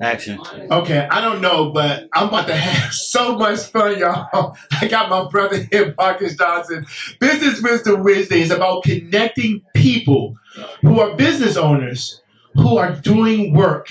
Action. Okay, I don't know, but I'm about to have so much fun, y'all. I got my brother here, Marcus Johnson. Business Wisdom Wednesday is about connecting people who are business owners who are doing work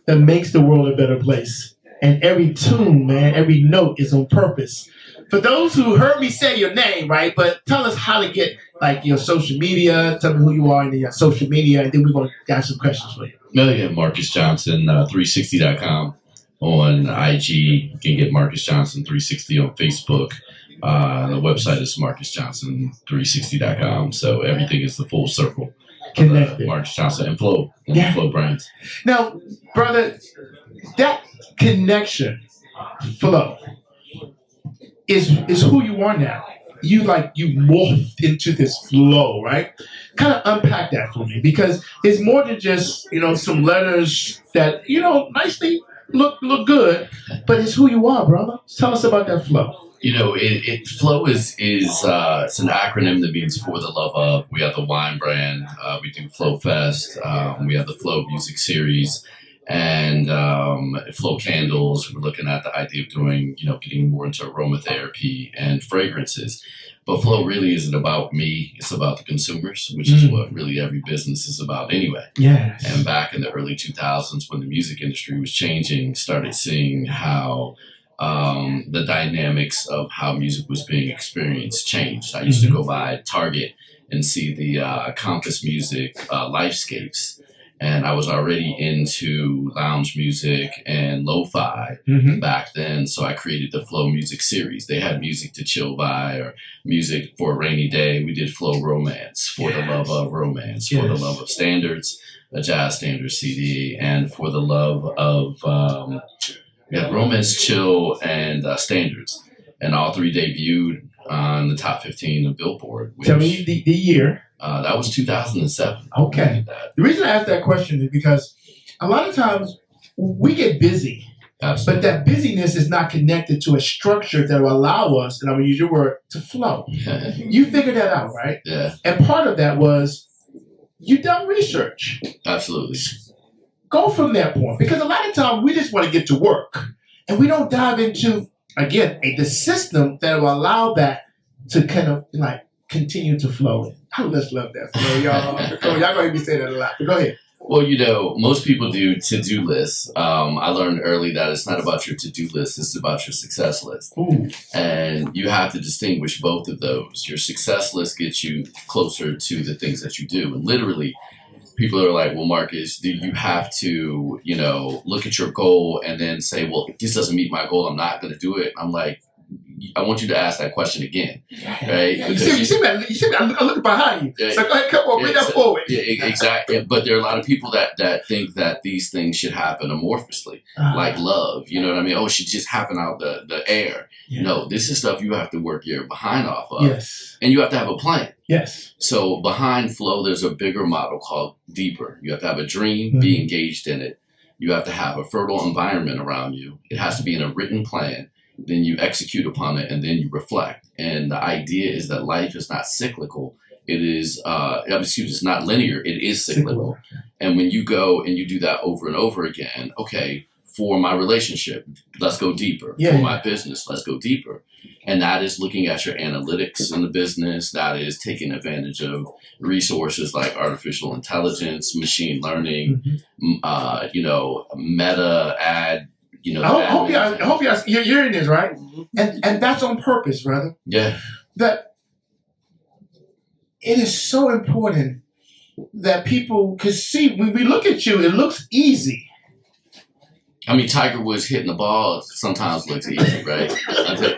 that makes the world a better place. And every tune, man, every note is on purpose. For those who heard me say your name, right? But tell us how to get like your social media. Tell me who you are in your social media, and then we're gonna got some questions for you. Yeah, Marcus Johnson, 360.com on IG. You can get Marcus Johnson 360 on Facebook. The website is marcusjohnson360.com. So everything is the full circle. Connected. Marcus Johnson and FLO. And FLO brands. Now, brother, that connection, FLO, is who you are now. You morphed into this flow, right? Kind of unpack that for me, because it's more than just some letters that nicely look good, but it's who you are, brother. Tell us about that flow. FLO is it's an acronym that means for the love of. We have the wine brand. We do FLO Fest. We have the FLO Music Series. And FLO candles. We're looking at the idea of doing, getting more into aromatherapy and fragrances. But FLO really isn't about me. It's about the consumers, which is what really every business is about anyway. Yes. And back in the early 2000s, when the music industry was changing, started seeing how the dynamics of how music was being experienced changed. I used to go by Target and see the Compass Music Lifescapes. And I was already into lounge music and lo-fi back then. So I created the FLO Music Series. They had music to chill by or music for a rainy day. We did FLO Romance, For the Love of Romance, For the Love of Standards, a jazz standards CD, and For the Love of Romance, Chill, and Standards. And all three debuted on the top 15 of Billboard. Tell me the year. That was 2007. Okay. The reason I asked that question is because a lot of times we get busy. Absolutely. But that busyness is not connected to a structure that will allow us, and I'm going to use your word, to flow. You figured that out, right? Yeah. And part of that was you done research. Absolutely. Go from that point. Because a lot of times we just want to get to work. And we don't dive into, again, the system that will allow that to kind of continue to flow. I just love that flow, y'all. Y'all going to hear me say that a lot. But go ahead. Well, most people do to-do lists. I learned early that it's not about your to-do list. It's about your success list. Ooh. And you have to distinguish both of those. Your success list gets you closer to the things that you do. And literally, people are like, well, Marcus, do you have to, look at your goal and then say, well, if this doesn't meet my goal, I'm not going to do it. I'm like, I want you to ask that question again, right? Yeah. You see me, I'm looking behind you. So go ahead, come on, bring that forward. Yeah, exactly. But there are a lot of people that think that these things should happen amorphously, like love. You know what I mean? Oh, it should just happen out the air. Yeah. No, this is stuff you have to work your behind off of. Yes. And you have to have a plan. Yes. So behind FLO, there's a bigger model called deeper. You have to have a dream, be engaged in it. You have to have a fertile environment around you. It has to be in a written plan. Then you execute upon it, and then you reflect. And the idea is that life is not cyclical. It is, it's not linear. It is cyclical. And when you go and you do that over and over again, okay, for my relationship, let's go deeper. For my business, let's go deeper. And that is looking at your analytics in the business. That is taking advantage of resources like artificial intelligence, machine learning, meta ad. I hope you're hearing this, right? And that's on purpose, brother. Yeah. That it is so important that people can see. When we look at you, it looks easy. I mean, Tiger Woods hitting the ball sometimes looks easy, right?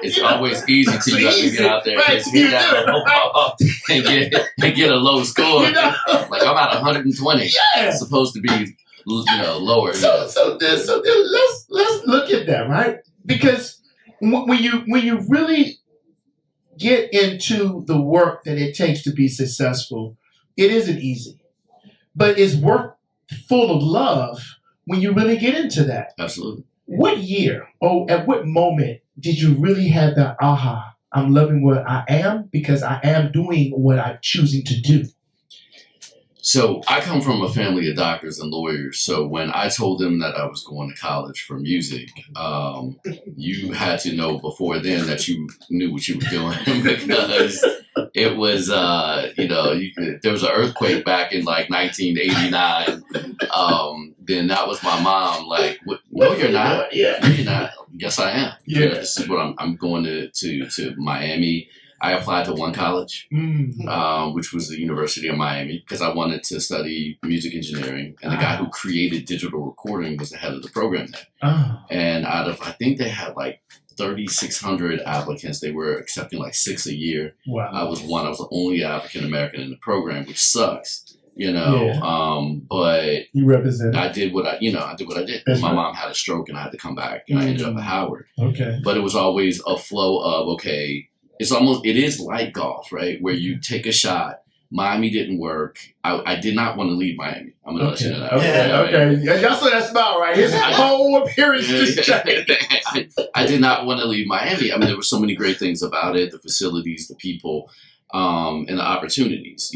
It's always easy till you have to get out there and hit that ball and get a low score. Like I'm at 120. Yeah. It's supposed to be lower. So let's look at that, right? Because when you really get into the work that it takes to be successful, it isn't easy, but it's work full of love when you really get into that. Absolutely. What year or at what moment did you really have that aha? I'm loving what I am because I am doing what I'm choosing to do. So I come from a family of doctors and lawyers. So when I told them that I was going to college for music, you had to know before then that you knew what you were doing because it was, there was an earthquake back in like 1989. Then that was my mom. Like, no, you're not. Yeah. No, you're not. Yes, I am. Yeah. This is what I'm going to Miami. I applied to one college, which was the University of Miami, because I wanted to study music engineering. And the guy who created digital recording was the head of the program there. And out of, I think they had like 3,600 applicants. They were accepting like 6 a year. Wow. I was the only African American in the program, which sucks, but you represent. I did what I did. That's My right. mom had a stroke and I had to come back and I ended up at Howard. Okay. But it was always a flow of, okay, it is like golf, right? Where you take a shot. Miami didn't work. I did not want to leave Miami. I'm going to let you know that. Okay. Yeah, y'all saw that smile, right? His whole appearance just changed. I did not want to leave Miami. I mean, there were so many great things about it, the facilities, the people, and the opportunities.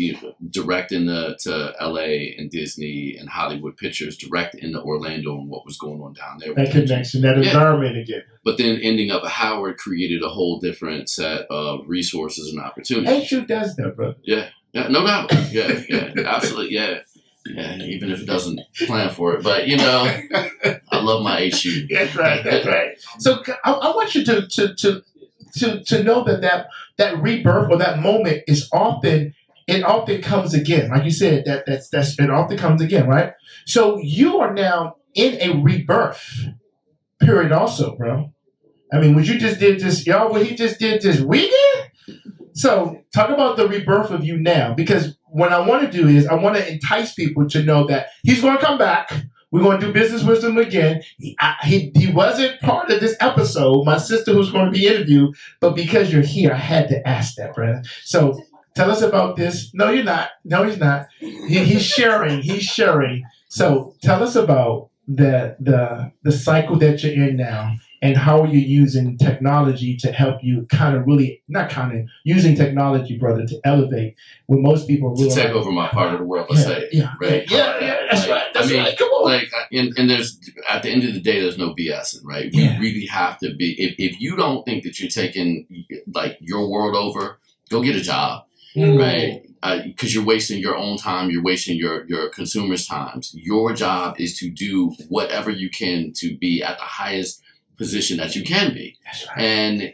Direct to LA and Disney and Hollywood Pictures, direct into Orlando and what was going on down there. That connection, that environment again. But then ending up at Howard created a whole different set of resources and opportunities. HU does that, bro. Yeah, no doubt. Yeah, absolutely. Yeah, even if it doesn't plan for it. But, I love my HU. That's right. So I want you to know that rebirth or that moment is often comes again. Like you said, it often comes again, right? So you are now in a rebirth period also, bro. I mean, what you just did what he just did this weekend? So talk about the rebirth of you now, because what I want to do is I want to entice people to know that he's going to come back. We're going to do business with him again. He wasn't part of this episode, my sister who's going to be interviewed, but because you're here, I had to ask that, brother. So tell us about this. No, you're not. No, he's not. He's sharing. He's sharing. So tell us about the cycle that you're in now, and how are you using technology to help you using technology, brother, to elevate when most people really take over my part of the world, let's say. Yeah, right? That's right. That's right. Come on. And there's, at the end of the day, there's no BSing, right? We really have to be, if you don't think that you're taking like your world over, go get a job, right? Because you're wasting your own time, you're wasting your consumers' times. Your job is to do whatever you can to be at the highest position that you can be. That's right. And,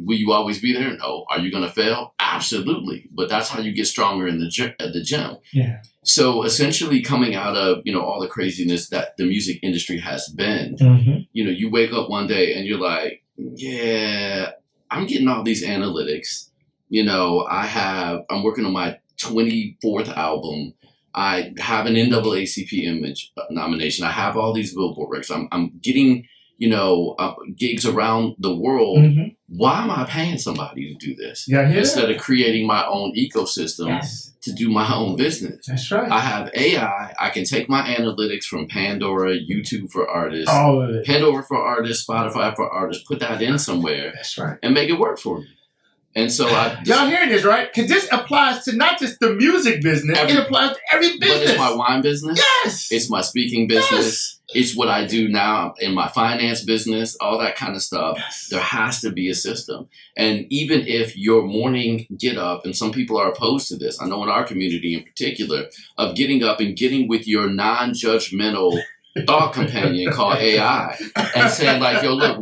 will you always be there? No. Are you going to fail? Absolutely. But that's how you get stronger in the gym. Yeah. So essentially coming out of, all the craziness that the music industry has been, you wake up one day and you're like, yeah, I'm getting all these analytics. I'm working on my 24th album. I have an NAACP image nomination. I have all these Billboard records. I'm getting, gigs around the world. Why am I paying somebody to do this? Instead of creating my own ecosystem to do my own business. That's right. I have AI. I can take my analytics from Pandora, YouTube for artists, all of it. Pandora for artists, Spotify for artists, put that in somewhere. That's right. And make it work for me. And so y'all hearing this, right? Because this applies to not just the music business, it applies to every business. But it's my wine business. Yes. It's my speaking business. It's what I do now in my finance business, all that kind of stuff. Yes. There has to be a system. And even if your morning get up, and some people are opposed to this, I know in our community in particular, of getting up and getting with your non-judgmental thought companion called AI and saying like, yo, look,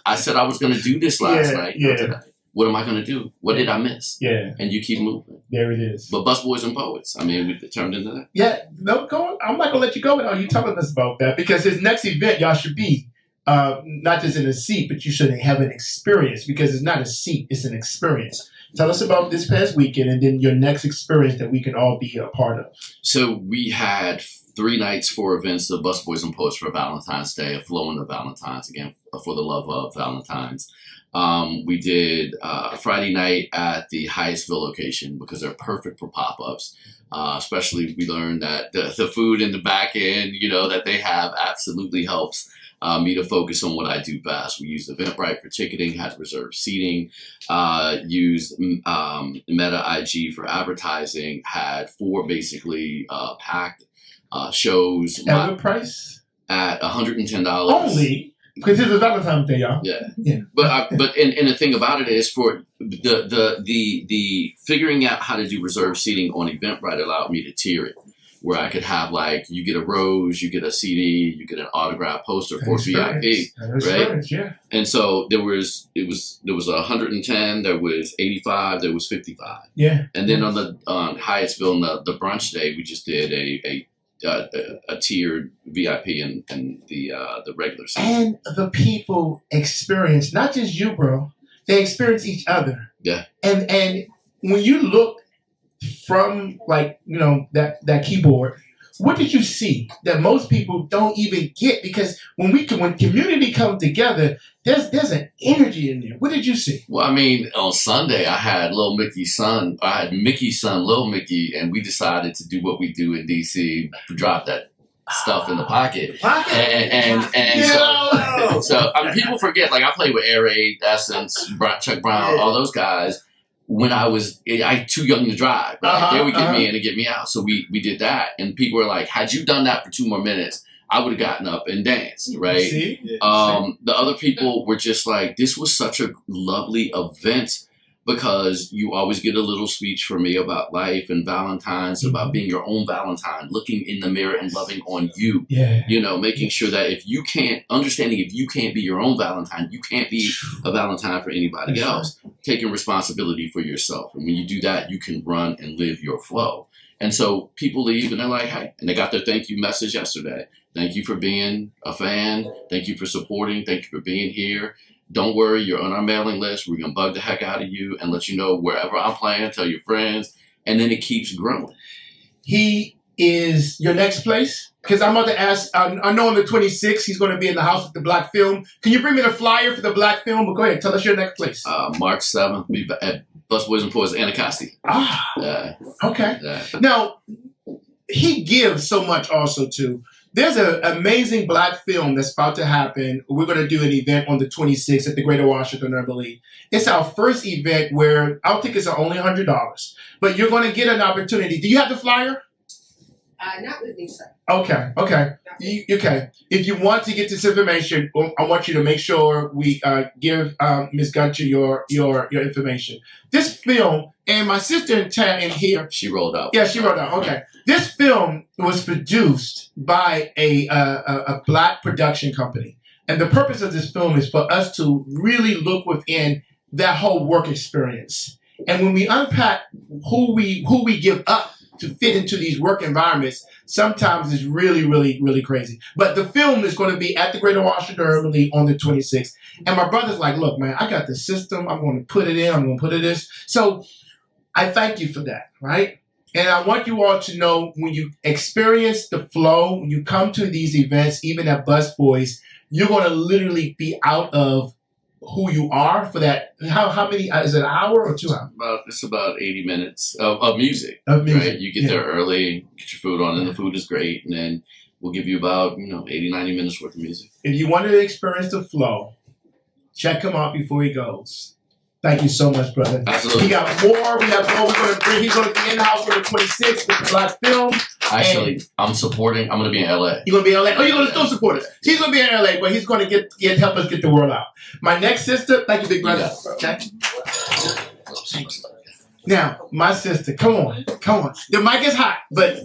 I said I was going to do this last night. Yeah. What am I going to do? What did I miss? Yeah. And you keep moving. There it is. But busboys and poets, we turned into that. Yeah. No, go on. I'm not going to let you go without you telling us about that, because his next event, y'all should be not just in a seat, but you should have an experience, because it's not a seat, it's an experience. Tell us about this past weekend and then your next experience that we can all be a part of. So we had 3 nights, 4 events: the Busboys and Poets for Valentine's Day, a FLO and the Valentines, again for the love of Valentines. We did Friday night at the Hyattsville location because they're perfect for pop-ups. Especially, we learned that the food in the back end, that they have absolutely helps me to focus on what I do best. We used Eventbrite for ticketing, had reserved seating, used Meta IG for advertising, had 4 basically packed shows. At what price? At $110. Only? Because it's a Valentine's Day, y'all. Yeah. But the thing about it is, for the figuring out how to do reserved seating on Eventbrite allowed me to tier it, where I could have, like, you get a rose, you get a CD, you get an autograph poster for VIP, right? Yeah. And so there was 110, there was 85, there was 55. Yeah. And then on Hyattsville, the brunch day, we just did a tiered VIP and the regular seat. And the people experience, not just you, bro, they experience each other. Yeah. And when you look from, like, that keyboard, what did you see that most people don't even get? Because when community comes together, there's an energy in there. What did you see? Well, I mean, on Sunday, I had Mickey's son, Lil Mickey, and we decided to do what we do in DC, drop that stuff in the pocket. So I mean, people forget, like, I played with Air Raid, Essence, Chuck Brown, all those guys. When I too young to drive, right? They would get me in and get me out. So we did that, and people were like, had you done that for 2 more minutes, I would have gotten up and danced, right? See? The other people were just like, this was such a lovely event, because you always get a little speech from me about life and Valentine's, about being your own Valentine, looking in the mirror and loving on you. Yeah. Making sure that if you can't be your own Valentine, you can't be a Valentine for anybody else. Taking responsibility for yourself. And when you do that, you can run and live your flow. And so people leave and they're like, hey, and they got their thank you message yesterday. Thank you for being a fan. Thank you for supporting. Thank you for being here. Don't worry, you're on our mailing list. We're going to bug the heck out of you and let you know wherever I'm playing, tell your friends. And then it keeps growing. He is your next place? Because I'm about to ask, I know on the 26th, he's going to be in the house with the Black Film. Can you bring me the flyer for the Black Film? But go ahead, tell us your next place. March 7th, be at Busboys and Poets Anacostia. Okay. Yeah. Now, he gives so much also, too. There's an amazing Black Film that's about to happen. We're going to do an event on the 26th at the Greater Washington, I believe. It's our first event where our tickets are only $100. But you're going to get an opportunity. Do you have the flyer? Not with me, sir. Okay. Okay. If you want to get this information, I want you to make sure we give Ms. Gunter your information. This film, and my sister in here. She rolled out. Yeah, she rolled out. Okay. This film was produced by a Black production company. And the purpose of this film is for us to really look within that whole work experience. And when we unpack who we give up to fit into these work environments, sometimes it's really, really, really crazy. But the film is going to be at the Greater Washington Urban League on the 26th. And my brother's like, look, man, I got the system. I'm going to put it in. I'm going to put it this. So I thank you for that, right? And I want you all to know, when you experience the flow, when you come to these events, even at Busboys, you're going to literally be out of who you are for that. How many, is it an hour or 2 hours? It's about 80 minutes of music. Right? You get there early, get your food on, and the food is great. And then we'll give you about 80, 90 minutes worth of music. If you wanted to experience the flow, check him out before he goes. Thank you so much, brother. Absolutely. We got more. We have more. He's going to be in the house on the 26th with the Black Film. Actually, I'm supporting. I'm going to be in LA. You're going to be in LA? Oh, you're going to still support us. He's going to be in LA, but he's going to help us get the word out. My next sister, thank you, big brother. Okay. Now, my sister, come on. The mic is hot, but